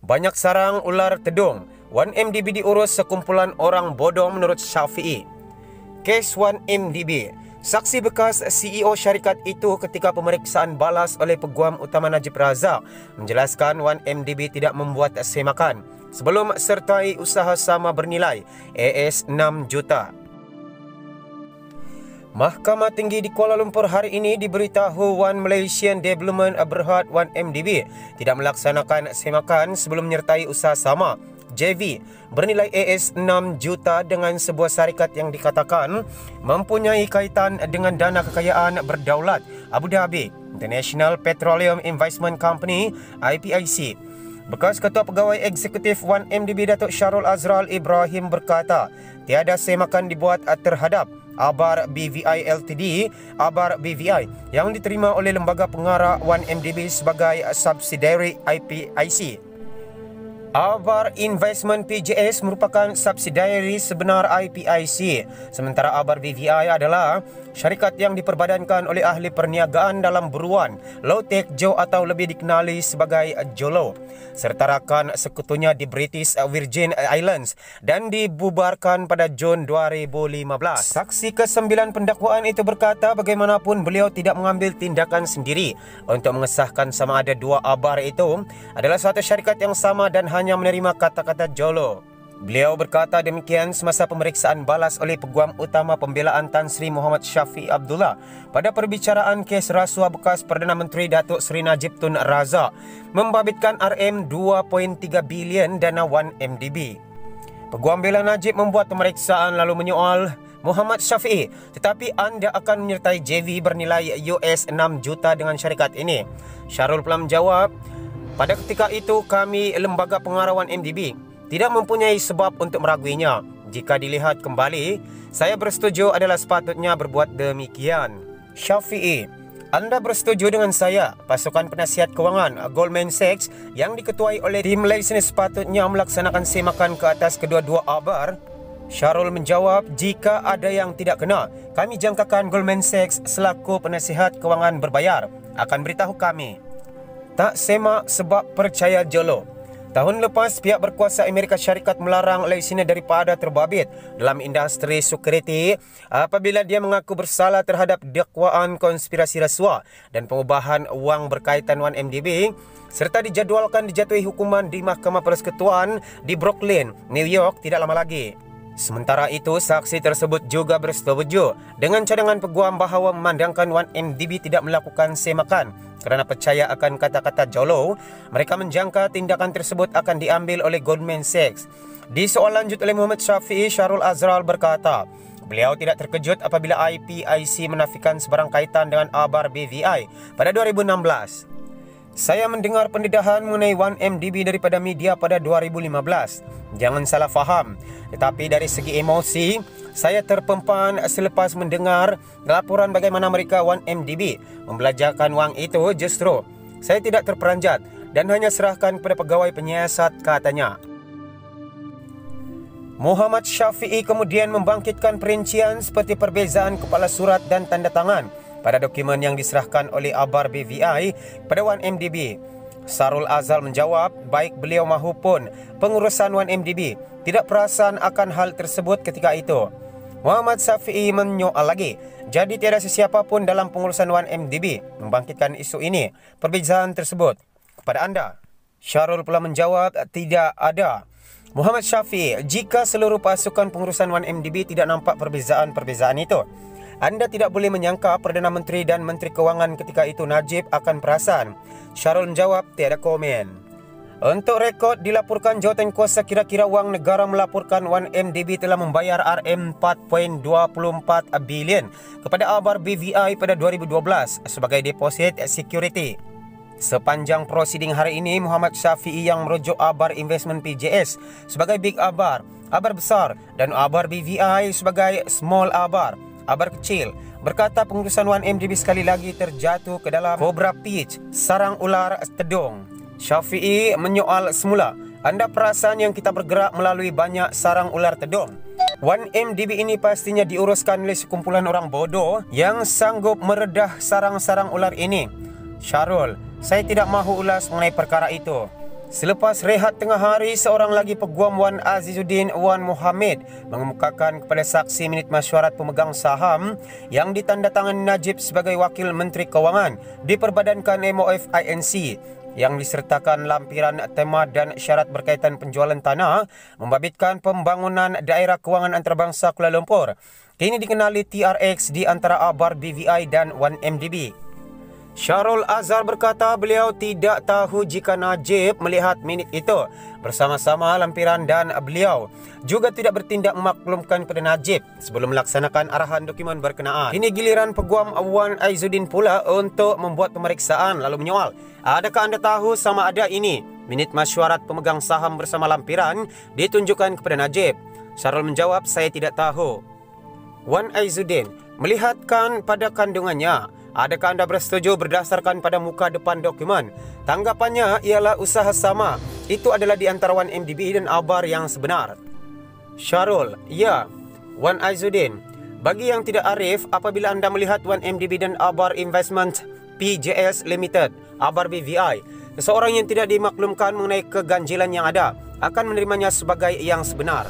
Banyak sarang ular tedung. 1MDB diurus sekumpulan orang bodoh menurut Syafi'i. Kes 1MDB. Saksi bekas CEO syarikat itu ketika pemeriksaan balas oleh Peguam Utama Najib Razak menjelaskan 1MDB tidak membuat semakan sebelum sertai usaha sama bernilai AS6 juta. Mahkamah Tinggi di Kuala Lumpur hari ini diberitahu One Malaysian Development Berhad 1MDB tidak melaksanakan semakan sebelum menyertai usaha sama JV bernilai AS6 juta dengan sebuah syarikat yang dikatakan mempunyai kaitan dengan dana kekayaan berdaulat Abu Dhabi International Petroleum Investment Company IPIC. Bekas Ketua Pegawai Eksekutif 1MDB Datuk Syarul Azral Ibrahim berkata, tiada semakan dibuat terhadap Abar BVI Ltd, Abar BVI yang diterima oleh lembaga pengarah 1MDB sebagai subsidiary IPIC. Abar Investment PJS merupakan subsidiary sebenar IPIC, sementara Abar BVI adalah syarikat yang diperbadankan oleh ahli perniagaan dalam buruan low-tech Joe atau lebih dikenali sebagai Jolo, serta rakan sekutunya di British Virgin Islands dan dibubarkan pada Jun 2015. Saksi ke-9 pendakwaan itu berkata bagaimanapun beliau tidak mengambil tindakan sendiri untuk mengesahkan sama ada dua Abar itu adalah suatu syarikat yang sama dan hanya menerima kata-kata Jolo. Beliau berkata demikian semasa pemeriksaan balas oleh Peguam Utama Pembelaan Tan Sri Muhammad Syafiq Abdullah pada perbicaraan kes rasuah bekas Perdana Menteri Datuk Seri Najib Tun Razak membabitkan RM2.3 bilion dana 1MDB. Peguam Bela Najib membuat pemeriksaan lalu menyoal Muhammad Syafi'i, tetapi anda akan menyertai JV bernilai US6 juta dengan syarikat ini. Syarul pula menjawab, pada ketika itu kami lembaga pengarah 1MDB tidak mempunyai sebab untuk meraguinya. Jika dilihat kembali, saya bersetuju adalah sepatutnya berbuat demikian. Syafi'i, anda bersetuju dengan saya, pasukan penasihat kewangan Goldman Sachs yang diketuai oleh tim Malaysia sepatutnya melaksanakan semakan ke atas kedua-dua Abar? Syarul menjawab, jika ada yang tidak kena, kami jangkakan Goldman Sachs selaku penasihat kewangan berbayar akan beritahu kami. Tak semak sebab percaya Jolo. Tahun lepas, pihak berkuasa Amerika Syarikat melarang Malaysia daripada terbabit dalam industri security apabila dia mengaku bersalah terhadap dakwaan konspirasi rasuah dan pengubahan wang berkaitan 1MDB serta dijadualkan dijatuhi hukuman di Mahkamah Persekutuan di Brooklyn, New York tidak lama lagi. Sementara itu, saksi tersebut juga bersetuju dengan cadangan peguam bahawa memandangkan 1MDB tidak melakukan semakan kerana percaya akan kata-kata Jolo. Mereka menjangka tindakan tersebut akan diambil oleh Goldman Sachs. Di soal lanjut oleh Muhammad Syafi'i, Syarul Azral berkata, beliau tidak terkejut apabila IPIC menafikan sebarang kaitan dengan Abar BVI pada 2016. Saya mendengar pendedahan mengenai 1MDB daripada media pada 2015. Jangan salah faham. Tetapi dari segi emosi, saya terpempan selepas mendengar laporan bagaimana mereka 1MDB membelajarkan wang itu. Justru saya tidak terperanjat dan hanya serahkan kepada pegawai penyiasat, katanya. Muhammad Syafi'i kemudian membangkitkan perincian seperti perbezaan kepala surat dan tanda tangan pada dokumen yang diserahkan oleh Abar BVI pada 1MDB. Syarul Azral menjawab, baik beliau mahupun pengurusan 1MDB tidak perasan akan hal tersebut ketika itu. Muhammad Syafi'i menyoal lagi, jadi tiada sesiapa pun dalam pengurusan 1MDB membangkitkan isu ini, perbezaan tersebut kepada anda? Syarul pula menjawab, tidak ada. Muhammad Syafi'i, jika seluruh pasukan pengurusan 1MDB tidak nampak perbezaan-perbezaan itu, anda tidak boleh menyangka Perdana Menteri dan Menteri Kewangan ketika itu Najib akan perasan. Syarul menjawab, tiada komen. Untuk rekod dilaporkan jawatankuasa kira-kira wang negara melaporkan 1MDB telah membayar RM4.24 bilion kepada Abar BVI pada 2012 sebagai deposit security. Sepanjang prosiding hari ini, Muhammad Syafi'i yang merujuk Abar Investment PJS sebagai Big Abar, Abar Besar dan Abar BVI sebagai Small Abar, Abar kecil, berkata pengurusan 1MDB sekali lagi terjatuh ke dalam Cobra Pitch, sarang ular tedung. Syafi'i menyoal semula, anda perasan yang kita bergerak melalui banyak sarang ular tedung? 1MDB ini pastinya diuruskan oleh sekumpulan orang bodoh yang sanggup meredah sarang-sarang ular ini. Syarul, saya tidak mahu ulas mengenai perkara itu. Selepas rehat tengah hari, seorang lagi peguam Wan Azizuddin Wan Mohammed mengemukakan kepada saksi minit mesyuarat pemegang saham yang ditandatangani Najib sebagai Wakil Menteri Kewangan diperbadankan MOF INC yang disertakan lampiran tema dan syarat berkaitan penjualan tanah membabitkan pembangunan daerah kewangan antarabangsa Kuala Lumpur. Kini dikenali TRX di antara ABAR BVI dan 1MDB. Shahrul Azhar berkata beliau tidak tahu jika Najib melihat minit itu bersama-sama lampiran dan beliau juga tidak bertindak memaklumkan kepada Najib sebelum melaksanakan arahan dokumen berkenaan. Kini giliran peguam Wan Azizuddin pula untuk membuat pemeriksaan lalu menyoal, adakah anda tahu sama ada ini minit mesyuarat pemegang saham bersama lampiran ditunjukkan kepada Najib? Shahrul menjawab, saya tidak tahu. Wan Azizuddin melihatkan pada kandungannya. Adakah anda bersetuju berdasarkan pada muka depan dokumen? Tanggapannya ialah usaha sama. Itu adalah di antara 1MDB dan ABAR yang sebenar. Shahrul, ya. Wan Azizuddin, bagi yang tidak arif, apabila anda melihat 1MDB dan ABAR Investment PJS Limited, ABAR BVI, seseorang yang tidak dimaklumkan mengenai keganjilan yang ada akan menerimanya sebagai yang sebenar.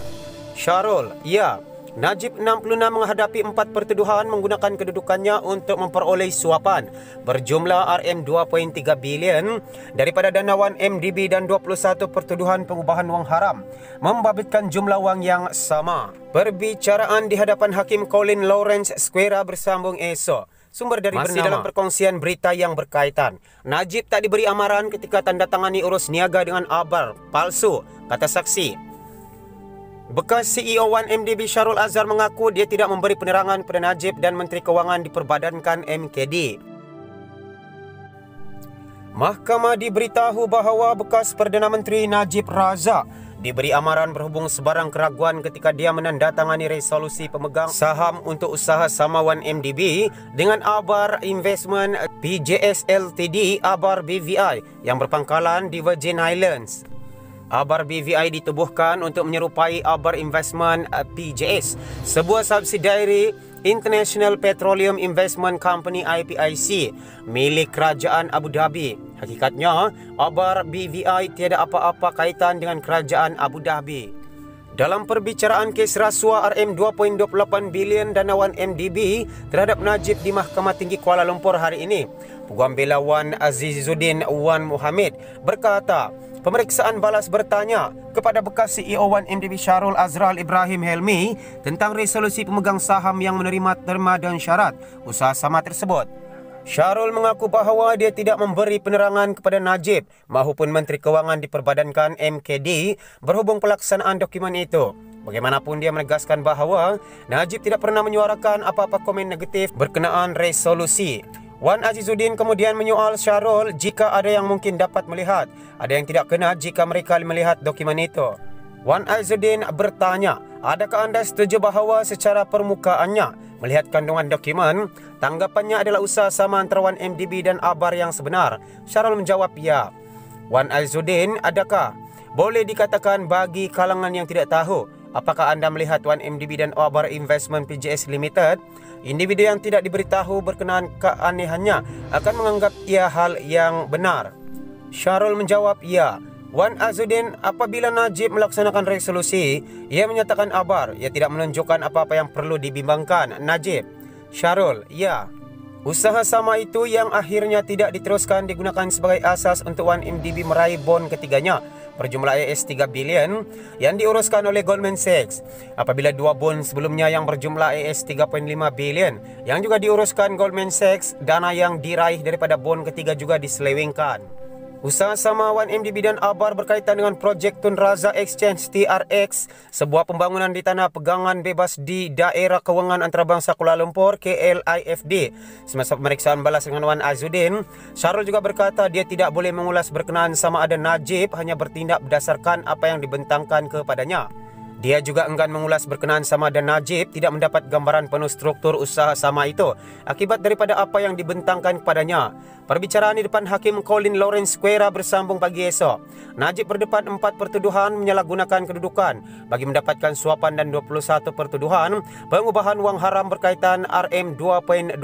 Shahrul, ya. Najib 66 menghadapi 4 pertuduhan menggunakan kedudukannya untuk memperoleh suapan berjumlah RM2.3 bilion daripada dana 1MDB dan 21 pertuduhan pengubahan wang haram membabitkan jumlah wang yang sama. Perbicaraan di hadapan Hakim Colin Lawrence Square bersambung esok. Sumber dari masih dalam perkongsian berita yang berkaitan. Najib tak diberi amaran ketika tanda tangani urus niaga dengan ABAR palsu, kata saksi. Bekas CEO 1MDB Shahrul Azhar mengaku dia tidak memberi penerangan kepada Najib dan Menteri Kewangan diperbadankan MKD. Mahkamah diberitahu bahawa bekas Perdana Menteri Najib Razak diberi amaran berhubung sebarang keraguan ketika dia menandatangani resolusi pemegang saham untuk usaha sama 1MDB dengan ABAR Investment PJS Ltd ABAR BVI yang berpangkalan di Virgin Islands. ABAR BVI ditubuhkan untuk menyerupai ABAR Investment PJS, sebuah subsidiari International Petroleum Investment Company IPIC milik Kerajaan Abu Dhabi. Hakikatnya, ABAR BVI tiada apa-apa kaitan dengan Kerajaan Abu Dhabi. Dalam perbicaraan kes rasuah RM2.28 bilion dana 1MDB terhadap Najib di Mahkamah Tinggi Kuala Lumpur hari ini, Peguam Bela Wan Azizuddin Wan Mohammed berkata, pemeriksaan balas bertanya kepada bekas CEO 1MDB Shahrul Azhar Ibrahim Helmi tentang resolusi pemegang saham yang menerima terma dan syarat usaha sama tersebut. Shahrul mengaku bahawa dia tidak memberi penerangan kepada Najib mahupun Menteri Kewangan diperbadankan MKD berhubung pelaksanaan dokumen itu. Bagaimanapun dia menegaskan bahawa Najib tidak pernah menyuarakan apa-apa komen negatif berkenaan resolusi. Wan Azizuddin kemudian menyoal Shahrul jika ada yang mungkin dapat melihat, ada yang tidak kena jika mereka melihat dokumen itu. Wan Azizuddin bertanya, adakah anda setuju bahawa secara permukaannya melihat kandungan dokumen, tanggapannya adalah usaha sama antara 1MDB dan ABAR yang sebenar? Shahrul menjawab ya. Wan Azizuddin, adakah boleh dikatakan bagi kalangan yang tidak tahu, apakah anda melihat 1MDB dan ABAR Investment PJS Limited? Individu yang tidak diberitahu berkenaan keanehannya akan menganggap ia hal yang benar. Shahrul menjawab ya. Wan Azizuddin, apabila Najib melaksanakan resolusi, ia menyatakan ABAR, ia tidak menunjukkan apa-apa yang perlu dibimbangkan Najib. Shahrul, ya. Usaha sama itu yang akhirnya tidak diteruskan digunakan sebagai asas untuk 1MDB meraih bon ketiganya berjumlah AS3 bilion yang diuruskan oleh Goldman Sachs. Apabila dua bon sebelumnya yang berjumlah AS3.5 bilion yang juga diuruskan Goldman Sachs, dana yang diraih daripada bon ketiga juga diselewengkan. Usaha sama 1MDB dan ABAR berkaitan dengan projek Tun Razak Exchange TRX, sebuah pembangunan di tanah pegangan bebas di daerah kewangan antarabangsa Kuala Lumpur KLIFD. Semasa pemeriksaan balas dengan Wan Azizuddin, Shahrul juga berkata dia tidak boleh mengulas berkenaan sama ada Najib hanya bertindak berdasarkan apa yang dibentangkan kepadanya. Dia juga enggan mengulas berkenaan sama ada Najib tidak mendapat gambaran penuh struktur usaha sama itu akibat daripada apa yang dibentangkan kepadanya. Perbicaraan di depan Hakim Colin Lawrence Square bersambung pagi esok. Najib berdepan 4 pertuduhan menyalahgunakan kedudukan bagi mendapatkan suapan dan 21 pertuduhan pengubahan wang haram berkaitan RM2.28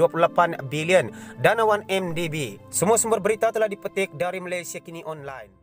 bilion dana 1MDB. Semua sumber berita telah dipetik dari Malaysia Kini Online.